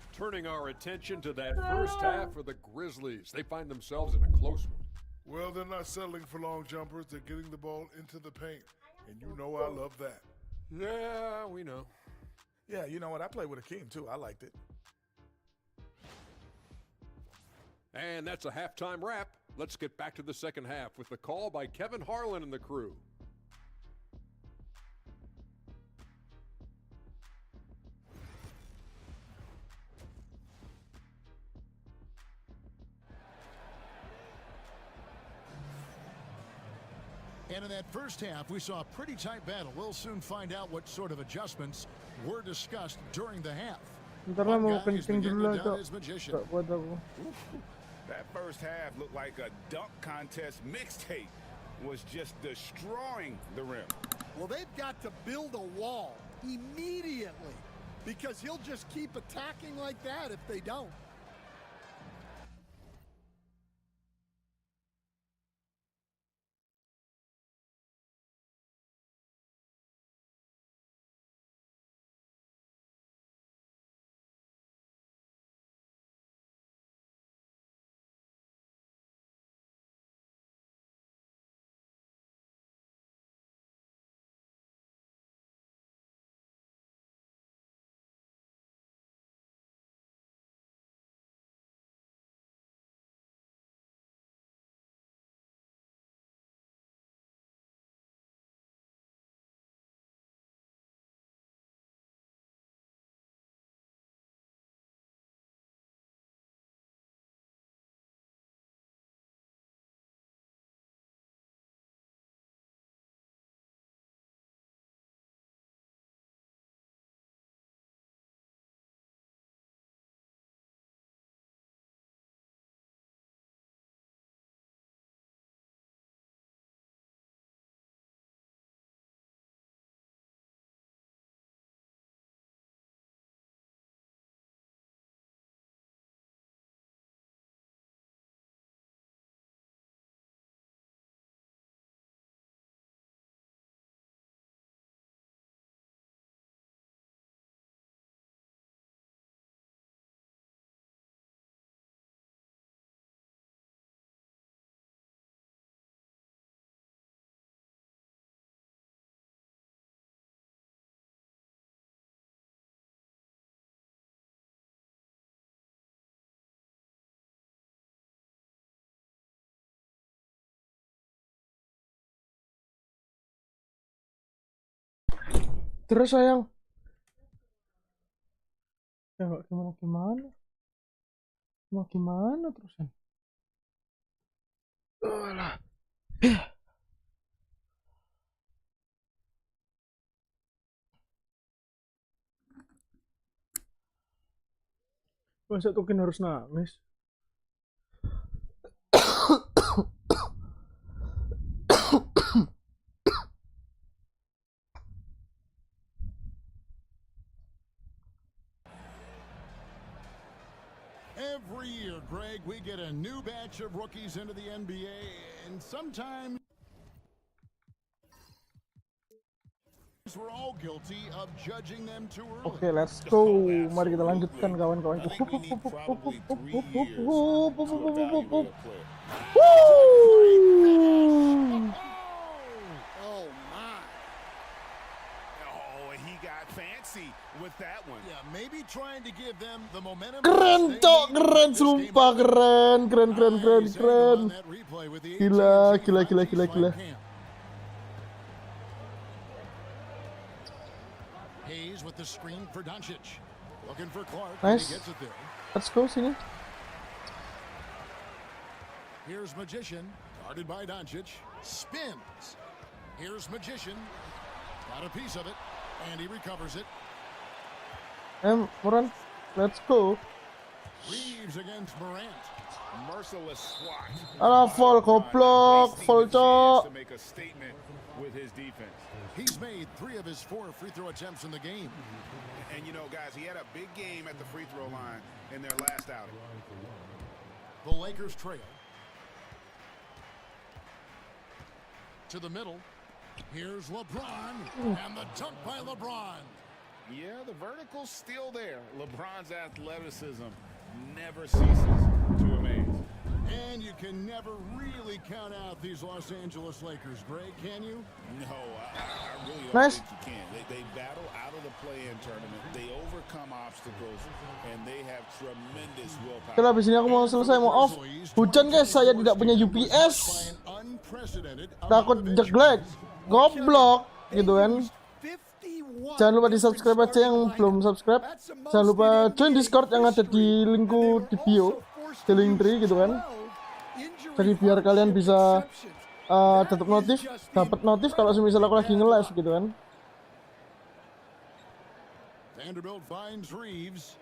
Turning our attention to that first half for the Grizzlies. They find themselves in a close one. Well, they're not settling for long jumpers. They're getting the ball into the paint, and you know I love that. Yeah, we know. Yeah, you know what? I played with Akeem too. I liked it. And that's a halftime wrap. Let's get back to the second half with the call by Kevin Harlan and the crew. And in that first half, we saw a pretty tight battle. We'll soon find out what sort of adjustments were discussed during the half. Ntar lah mau kencing dulu lah, Cok. Cok, buat aku. That first half looked like a dunk contest mixtape was just destroying the rim. Well, they've got to build a wall immediately because he'll just keep attacking like that if they don't. Terus sayang. Ya nggak gimana. Mau gimana terusan? Alah. Masa Tokin harus nangis? Every year, Greg, we get a new batch of rookies into the NBA, and sometimes we're all guilty of judging them too early. Oke, let's go. Mari kita lanjutkan kawan-kawan. Keren cok, keren sumpah, keren. Gila. Hayes with the screen for Doncic. Looking for Clark. Nice. He gets it there. Let's go sini. Here's Magician, guarded by Doncic. Spins. Here's Magician. Got a piece of it, and he recovers it. Moran, let's go. Reeves against Morant. Merciless swat. Alah, fall goblok, fall cok. To make a statement with his defense. He's made 3 of his 4 free throw attempts in the game. And you know, guys, he had a big game at the free throw line in their last outing. The Lakers trail. To the middle. Here's LeBron. And the dunk by LeBron. Yeah, the vertical's still there. LeBron's athleticism never ceases to amaze. And you can never really count out these Los Angeles Lakers, Greg, can you? No, I really don't Nice. think you can. They battle out of the play-in tournament. They overcome obstacles, and they have tremendous willpower. Kalau habis ini aku mau selesai, mau off. Hujan guys, saya tidak punya UPS. Takut jelek, goblok, gitu kan. Jangan lupa di subscribe aja yang belum subscribe. Jangan lupa join Discord yang ada di linkku di bio, di link tree gitu kan. Jadi biar kalian bisa dapat notif kalau semisal aku lagi nge-live gitu kan. Vanderbilt finds Reeves.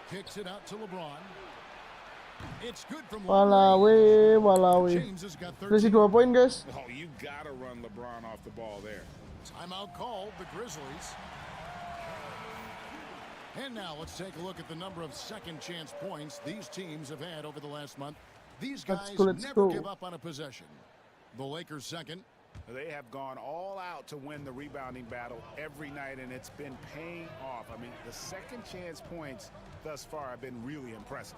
Kicks it out to LeBron. It's good from Walawi. Selisih 2 poin guys. Oh, you gotta run LeBron off the ball there. Timeout called, the Grizzlies. And now let's take a look at the number of second chance points these teams have had over the last month. These guys never give up on a possession. The Lakers second. They have gone all out to win the rebounding battle every night, and it's been paying off. I mean, the second chance points thus far have been really impressive.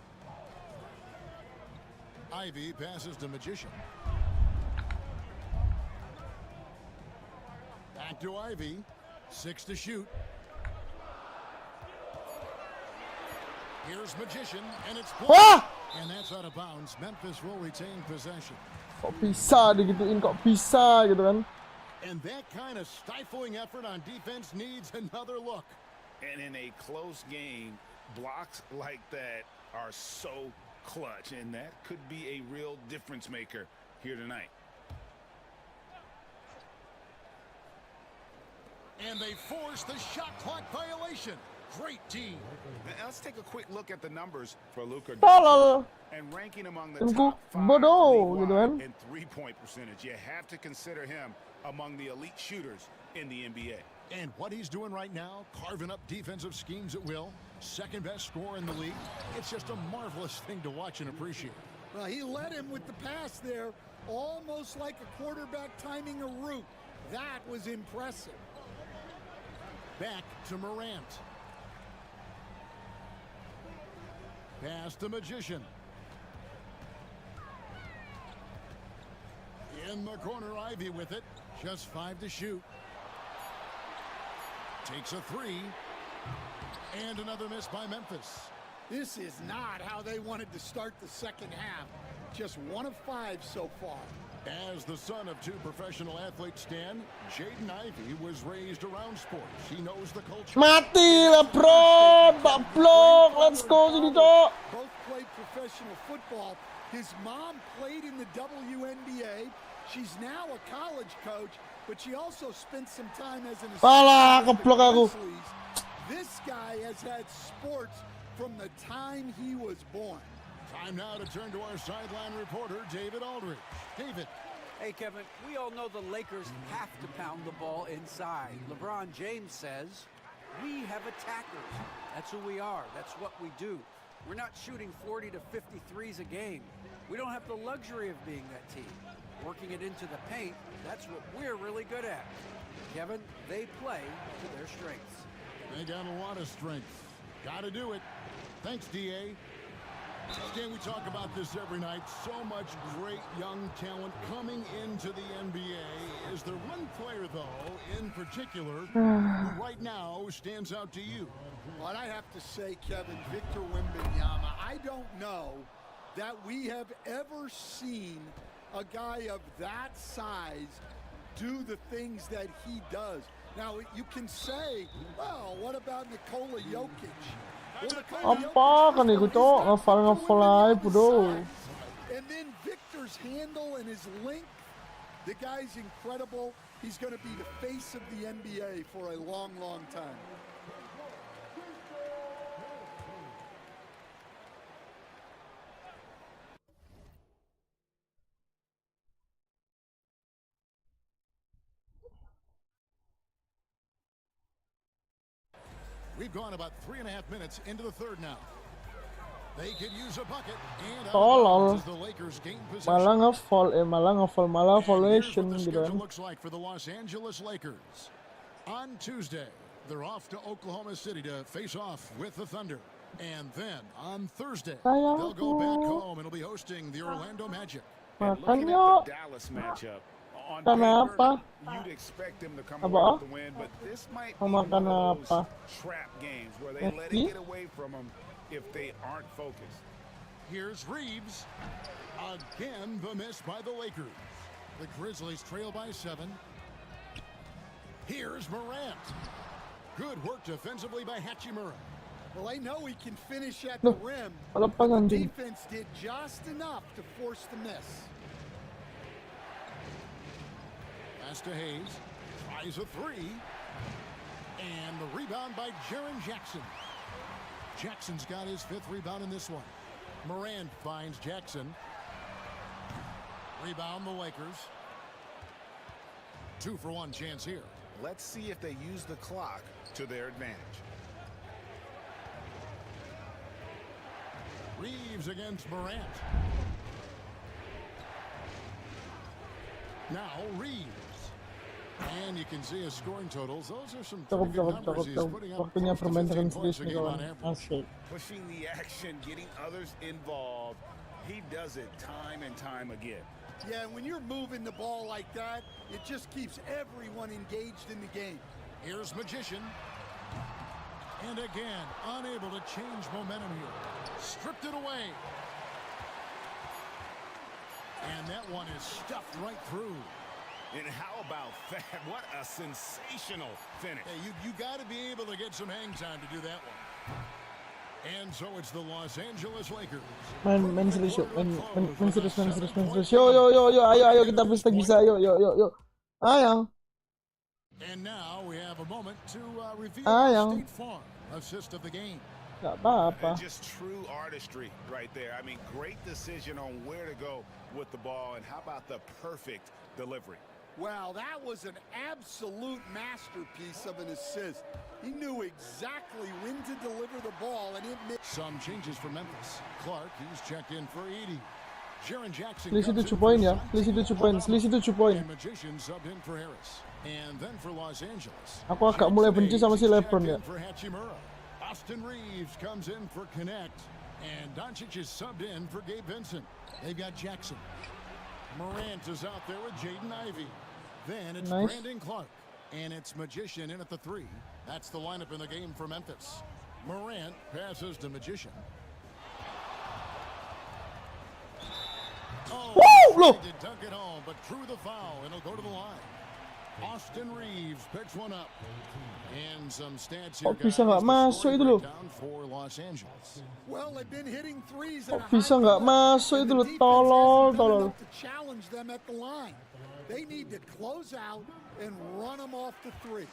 Ivy passes to Magician. Back to Ivy. 6 to shoot. Here's Magician, and it's blocked. And that's out of bounds. Memphis will retain possession. Kok bisa digituin, kok bisa gitu kan. And that kind of stifling effort on defense needs another look. And in a close game, blocks like that are so clutch, and that could be a real difference maker here tonight. And they force the shot clock violation. Great team. Now let's take a quick look at the numbers for Luka and ranking among the Timku top 5 bodoh gitu kan. in three-point percentage. You have to consider him among the elite shooters in the NBA. And what he's doing right now, carving up defensive schemes at will, second best scorer in the league. It's just a marvelous thing to watch and appreciate. Well, he led him with the pass there, almost like a quarterback timing a route. That was impressive. Back to Morant. Pass to Magician. In the corner, Ivy with it. Just 5 to shoot. Takes a 3. And another miss by Memphis. This is not how they wanted to start the second half. Just 1 of 5 so far. As the son of 2 professional athletes, Stan, Jaden Ivey was raised around sports. He knows the culture. Mati lah bro, bablok, let's go sini Cok. Both played professional football. His mom played in the WNBA. She's now a college coach, but she also spent some time as an Pala, assistant keblok aku. with the Grizzlies. This guy has had sports from the time he was born. Time now to turn to our sideline reporter, David Aldridge. David. Hey, Kevin, we all know the Lakers have to pound the ball inside. LeBron James says, we have attackers. That's who we are. That's what we do. We're not shooting 40 to 53s a game. We don't have the luxury of being that team. Working it into the paint, that's what we're really good at. Kevin, they play to their strengths. They got a lot of strength. Got to do it. Thanks, D.A. Stan, we talk about this every night. So much great young talent coming into the NBA. Is there one player, though, in particular, who right now stands out to you? Well, I have to say, Kevin, Victor Wembanyama, I don't know that we have ever seen a guy of that size do the things that he does. Now, you can say, well, what about Nikola Jokic? Apa kan itu Cok, ngafal aja bro. And then Victor's handle and his length, the guy's incredible. He's going to be the face of the NBA for a long, long time. We've gone about 3.5 minutes into the third now. They could use a bucket and Tolol. the Lakers gain possession. Malah malah violation And here's gitu what the kan. schedule looks like for the Los Angeles Lakers. On Tuesday, they're off to Oklahoma City to face off with the Thunder. And then on Thursday, they'll go back home and will be hosting the Orlando Magic. Looking at the Dallas matchup, on paper, you'd expect them to come away with the win, but this might be one of those trap games where they let it get away from them if they aren't focused. Here's Reeves. Again, the miss by the Lakers. The Grizzlies trail by 7. Here's Morant. Good work defensively by Hachimura. Well, I know he can finish at the rim, but the defense did just enough to force the miss. Pass to Hayes. Tries a 3. And the rebound by Jaren Jackson. Jackson's got his 5th rebound in this one. Morant finds Jackson. Rebound the Lakers. 2-for-1 chance here. Let's see if they use the clock to their advantage. Reeves against Morant. Now Reeves. And you can see his scoring totals. Those are some pretty good numbers he's putting up. Waktunya permainan points a serius nih game on kawan. average. Asik. Pushing the action, getting others involved. He does it time and time again. Yeah, when you're moving the ball like that, it just keeps everyone engaged in the game. Here's Magician. And again, unable to change momentum here. Stripped it away. And that one is stuffed right through. And how about that? What a sensational finish. Hey, you got to be able to get some hang time to do that one. And so it's the Los Angeles Lakers. Main serius yuk, main serius. Yo, ayo kita bisa, yo. Ayo. And now we have a moment to reveal Ayang. State Farm assist of the game. Gak apa-apa. Just true artistry right there. I mean, great decision on where to go with the ball, and how about the perfect delivery? Wow, that was an absolute masterpiece of an assist. He knew exactly when to deliver the ball, and it made Some changes for Memphis. Clark, he's checked in for 80. Jaren Jackson Selisih comes 7 in poin for ya. Santai. Selisih 7 poin. And Magician subbed in for Harris. And then for Los Angeles. Aku agak mulai benci sama si LeBron ya. For Hachimura. Austin Reeves comes in for Connect. And Doncic is subbed in for Gabe Vincent. They've got Jackson. Morant is out there with Jaden Ivey. Then it's Nice. Brandon Clark. And it's Magician in at the 3. That's the lineup in the game for Memphis. Morant passes to Magician. Oh, look. tried to dunk it home, but drew the foul, and it'll go to the line. Austin Reeves picks one up. And some stats here, Kok bisa nggak masuk itu loh? for Los Angeles. Well, they've been hitting threes Kok at a bisa high nggak clip, masuk and itu the loh? defense Tolol, hasn't done tolol. enough to challenge them at the line. They need to close out and run them off the three.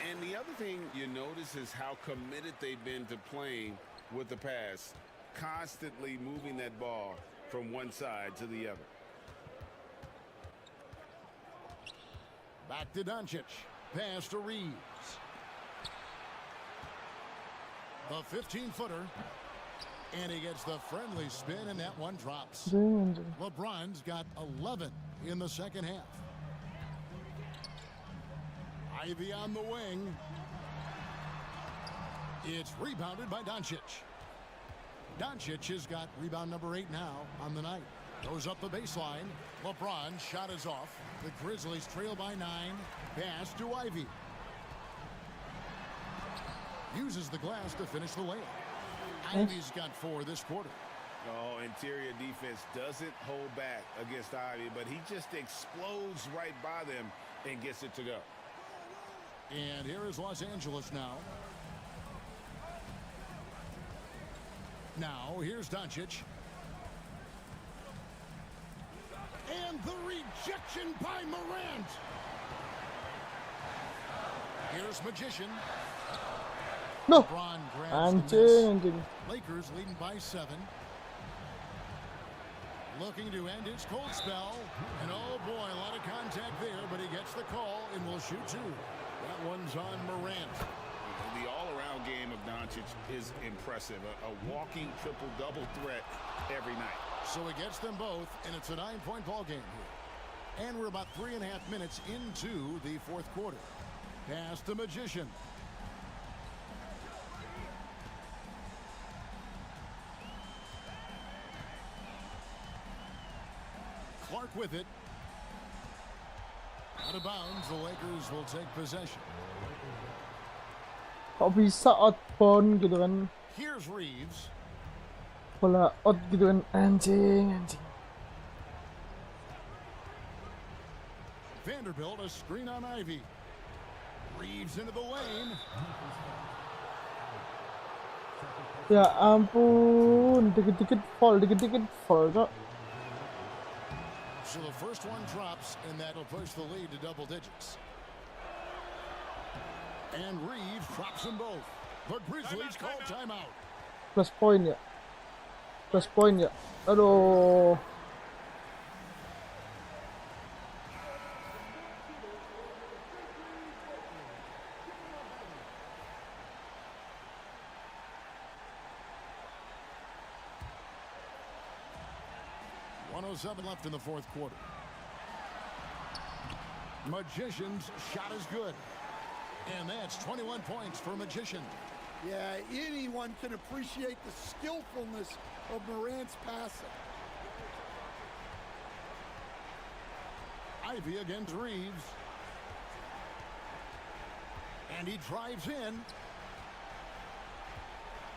And the other thing you notice is how committed they've been to playing with the pass, constantly moving that ball from one side to the other. Back to Doncic. Pass to Reeves. The 15-footer. And he gets the friendly spin, and that one drops. LeBron's got 11 in the second half. Ivy on the wing. It's rebounded by Doncic. Doncic has got rebound number 8 now on the night. Goes up the baseline. LeBron's shot is off. The Grizzlies trail by 9. Pass to Ivy. Uses the glass to finish the layup. Ivy's got 4 this quarter. Oh, interior defense doesn't hold back against Ivy, but he just explodes right by them and gets it to go. And here is Los Angeles now. Now, here's Doncic. And the rejection by Morant. Here's Magician. No. LeBron grabs the miss. Anjing. Lakers leading by 7. Looking to end his cold spell. And oh boy, a lot of contact there, but he gets the call and will shoot 2. That one's on Morant. The all-around game of Doncic is impressive. A walking triple-double threat every night. So he gets them both, and it's a 9-point ball game here. And we're about 3.5 minutes into the fourth quarter. Pass to Magician. Clark with it. Out of bounds, the Lakers will take possession. Kok bisa outbound gitu kan? Here's Reeves. Bola out gitu kan? Anjing. Vanderbilt, a screen on Ivy. Reeves into the lane. Ya ampun, dikit-dikit fall, Kok. So the first one drops, and that'll push the lead to double digits. And Reeves drops them both. The Grizzlies call timeout. Plus point ya. Aduh. Left in the fourth quarter. Magician's shot is good. And that's 21 points for Magician. Yeah, anyone can appreciate the skillfulness of Morant's passing. Ivy against Reeves. And he drives in.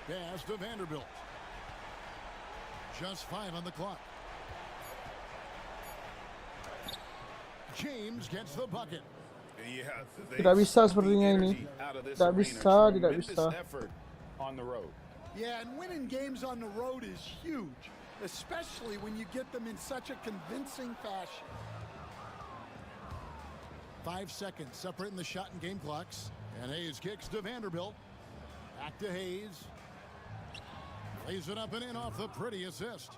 Pass to Vanderbilt. Just 5 on the clock. James gets the bucket. Yeah, Tidak bisa sepertinya ini. Tidak bisa. On the road. Yeah, and winning games on the road is huge, especially when you get them in such a convincing fashion. 5 seconds separating the shot and game clocks. And Hayes kicks to Vanderbilt. Back to Hayes. Lays it up and in off the pretty assist.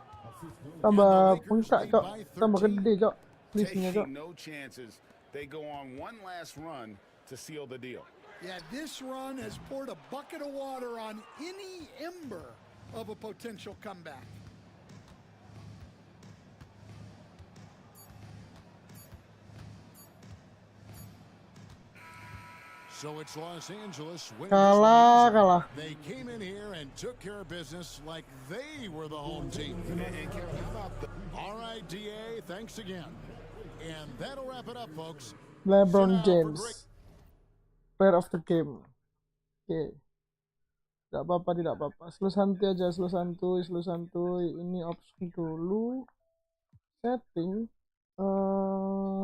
Tambah puncak, Cok. Tambah gede, Cok. Taking no chances. They go on one last run to seal the deal. Yeah, this run has poured a bucket of water on any ember of a potential comeback. So it's Los Angeles winning. Kalah. They came in here and took care of business like they were the home team. All right, DA, thanks again. And that'll wrap it up, folks. LeBron James, player of the game. Okay. Tidak apa-apa, tidak apa-apa. Slow santuy aja, slow santuy, slow santuy. Ini option dulu. Setting.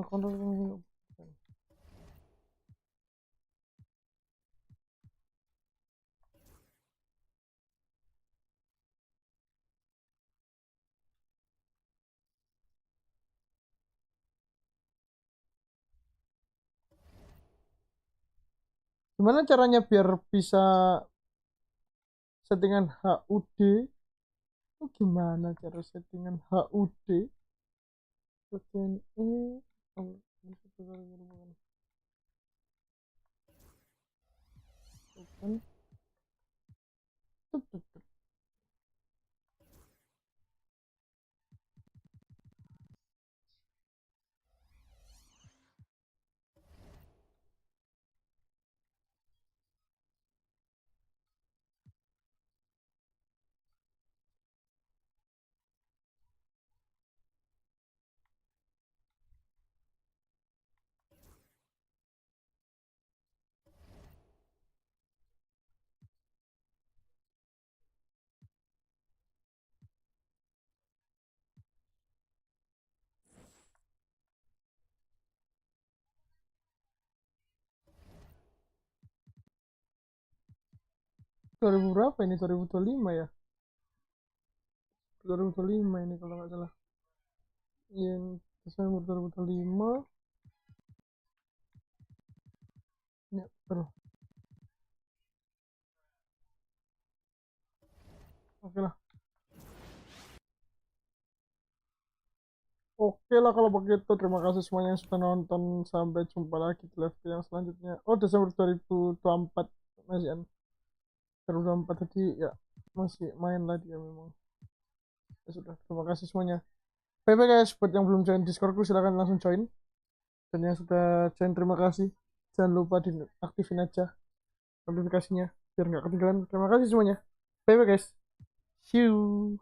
Kontrol. Gimana caranya biar bisa settingan HUD? Itu gimana cara settingan HUD? Bagian ini. Open. 2000 berapa ini? 2025 ya? 2025 ini kalau nggak salah. Yang Desember 2025. Ya, betul. Oke lah. Oke lah kalau begitu. Terima kasih semuanya yang sudah nonton. Sampai jumpa lagi di live yang selanjutnya. Oh, Desember 2024 masih an. 2024 tadi ya masih main lagi ya memang. Ya sudah, terima kasih semuanya. Bye bye guys. Buat yang belum join Discordku silahkan langsung join. Dan yang sudah join terima kasih. Jangan lupa diaktifin aja notifikasinya biar nggak ketinggalan. Terima kasih semuanya. Bye bye guys. See you.